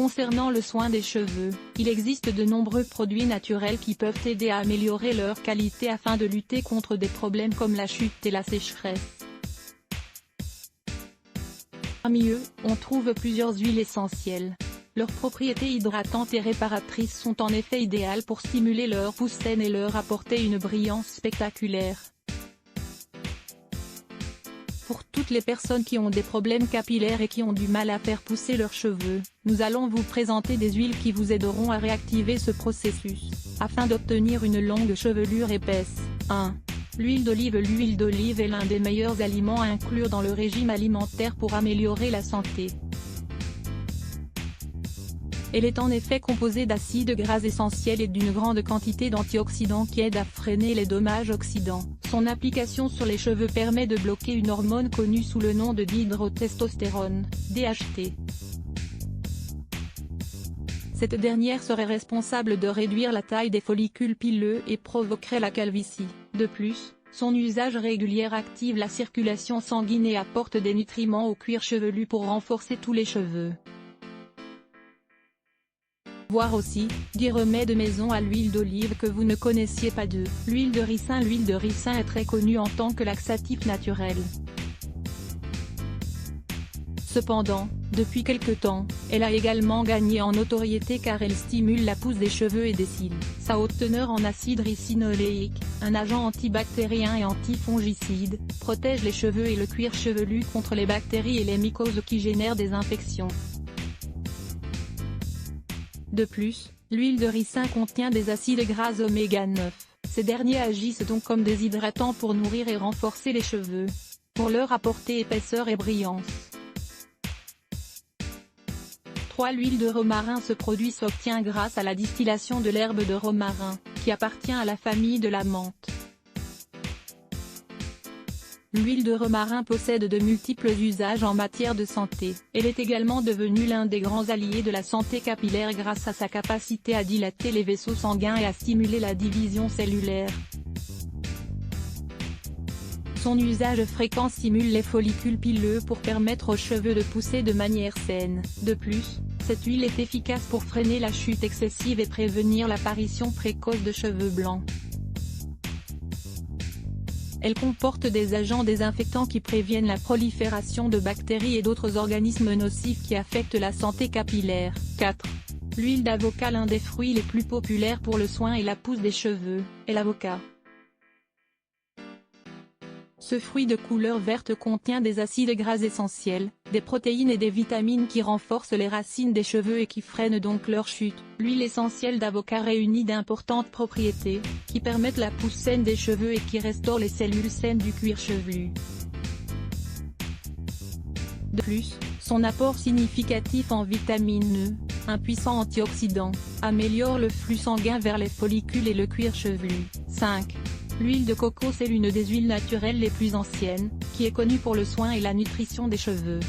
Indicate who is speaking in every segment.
Speaker 1: Concernant le soin des cheveux, il existe de nombreux produits naturels qui peuvent aider à améliorer leur qualité afin de lutter contre des problèmes comme la chute et la sécheresse. Parmi eux, on trouve plusieurs huiles essentielles. Leurs propriétés hydratantes et réparatrices sont en effet idéales pour stimuler leur pousse saine et leur apporter une brillance spectaculaire. Pour toutes les personnes qui ont des problèmes capillaires et qui ont du mal à faire pousser leurs cheveux, nous allons vous présenter des huiles qui vous aideront à réactiver ce processus, afin d'obtenir une longue chevelure épaisse. 1. L'huile d'olive. L'huile d'olive est l'un des meilleurs aliments à inclure dans le régime alimentaire pour améliorer la santé. Elle est en effet composée d'acides gras essentiels et d'une grande quantité d'antioxydants qui aident à freiner les dommages oxydants. Son application sur les cheveux permet de bloquer une hormone connue sous le nom de dihydrotestostérone, DHT. Cette dernière serait responsable de réduire la taille des follicules pileux et provoquerait la calvitie. De plus, son usage régulier active la circulation sanguine et apporte des nutriments au cuir chevelu pour renforcer tous les cheveux. Voir aussi, 10 remèdes maison à l'huile d'olive que vous ne connaissiez pas. 2. L'huile de ricin. L'huile de ricin est très connue en tant que laxatif naturel. Cependant, depuis quelque temps, elle a également gagné en notoriété car elle stimule la pousse des cheveux et des cils. Sa haute teneur en acide ricinoléique, un agent antibactérien et antifongicide, protège les cheveux et le cuir chevelu contre les bactéries et les mycoses qui génèrent des infections. De plus, l'huile de ricin contient des acides gras oméga 9. Ces derniers agissent donc comme des hydratants pour nourrir et renforcer les cheveux, pour leur apporter épaisseur et brillance. 3. L'huile de romarin. Ce produit s'obtient grâce à la distillation de l'herbe de romarin, qui appartient à la famille de la menthe. L'huile de romarin possède de multiples usages en matière de santé. Elle est également devenue l'un des grands alliés de la santé capillaire grâce à sa capacité à dilater les vaisseaux sanguins et à stimuler la division cellulaire. Son usage fréquent stimule les follicules pileux pour permettre aux cheveux de pousser de manière saine. De plus, cette huile est efficace pour freiner la chute excessive et prévenir l'apparition précoce de cheveux blancs. Elle comporte des agents désinfectants qui préviennent la prolifération de bactéries et d'autres organismes nocifs qui affectent la santé capillaire. 4. L'huile d'avocat. L'un des fruits les plus populaires pour le soin et la pousse des cheveux, est l'avocat. Ce fruit de couleur verte contient des acides gras essentiels, des protéines et des vitamines qui renforcent les racines des cheveux et qui freinent donc leur chute. L'huile essentielle d'avocat réunit d'importantes propriétés, qui permettent la pousse saine des cheveux et qui restaurent les cellules saines du cuir chevelu. De plus, son apport significatif en vitamine E, un puissant antioxydant, améliore le flux sanguin vers les follicules et le cuir chevelu. 5. L'huile de coco. C'est l'une des huiles naturelles les plus anciennes, qui est connue pour le soin et la nutrition des cheveux.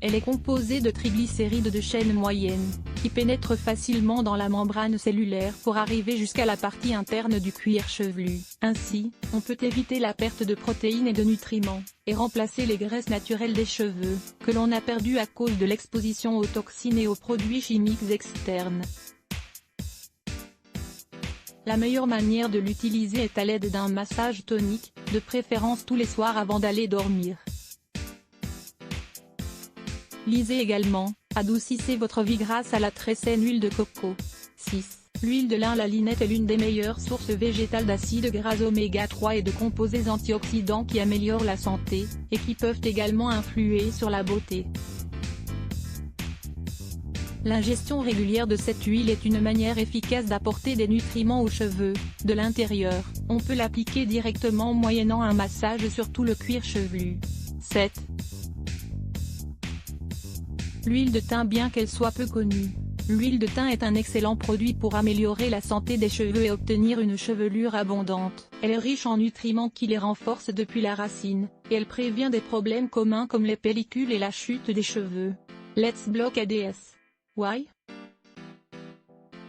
Speaker 1: Elle est composée de triglycérides de chaîne moyenne, qui pénètrent facilement dans la membrane cellulaire pour arriver jusqu'à la partie interne du cuir chevelu. Ainsi, on peut éviter la perte de protéines et de nutriments, et remplacer les graisses naturelles des cheveux, que l'on a perdues à cause de l'exposition aux toxines et aux produits chimiques externes. La meilleure manière de l'utiliser est à l'aide d'un massage tonique, de préférence tous les soirs avant d'aller dormir. Lisez également, adoucissez votre vie grâce à la très saine huile de coco. 6. L'huile de lin. La linette est l'une des meilleures sources végétales d'acides gras oméga 3 et de composés antioxydants qui améliorent la santé, et qui peuvent également influer sur la beauté. L'ingestion régulière de cette huile est une manière efficace d'apporter des nutriments aux cheveux. De l'intérieur, on peut l'appliquer directement moyennant un massage sur tout le cuir chevelu. 7. L'huile de thym. Bien qu'elle soit peu connue, l'huile de thym est un excellent produit pour améliorer la santé des cheveux et obtenir une chevelure abondante. Elle est riche en nutriments qui les renforcent depuis la racine, et elle prévient des problèmes communs comme les pellicules et la chute des cheveux. Let's block ADS. Why?